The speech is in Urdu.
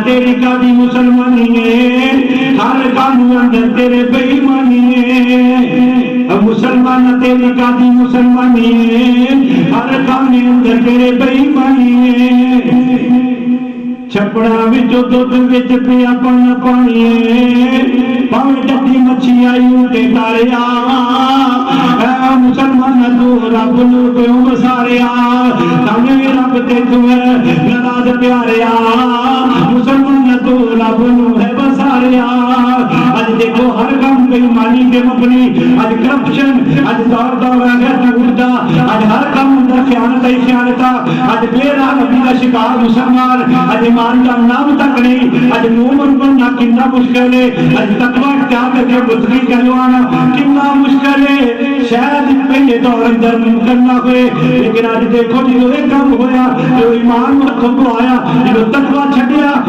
تیری قاضی مسلمانی ہے، ہر کام اندر تیرے بے ایمانی ہے، مسلمان تیری قاضی مسلمانی ہے، ہر کام اندر تیرے بے ایمانی ہے، چھپڑا وچوں دودھ وچ پیا پانی ہے، پاویں ڈڈی مچھی آئی اٹھے تاریا، اے مسلمان تو رب نو کیوں وساریا، تانے رب تے تو ہے ناراض پیاریا، مسلمان تو رب نو ہے وساریا۔ اج دیکھو ہر کام بے ایمانی تے مبنی، اج کرپشن، اج دور دور غیرت اڑدا، اج ہر کام اندر خیانت ہی خیانت، اج بے رحمتی کا شکار مسلمان، اج ایمان کا نام تک نہیں، اج مومن بننا کتنا مشکل ہے، اج تقوی کیا کر کے بزرگی کہلوانا کتنا مشکل ہے، شاید پہلے دور اندر ممکن نہ ہوئے، لیکن اج دیکھو جو ایک کام ہویا جو ایمان کو آیا جو تقوی چھڈیا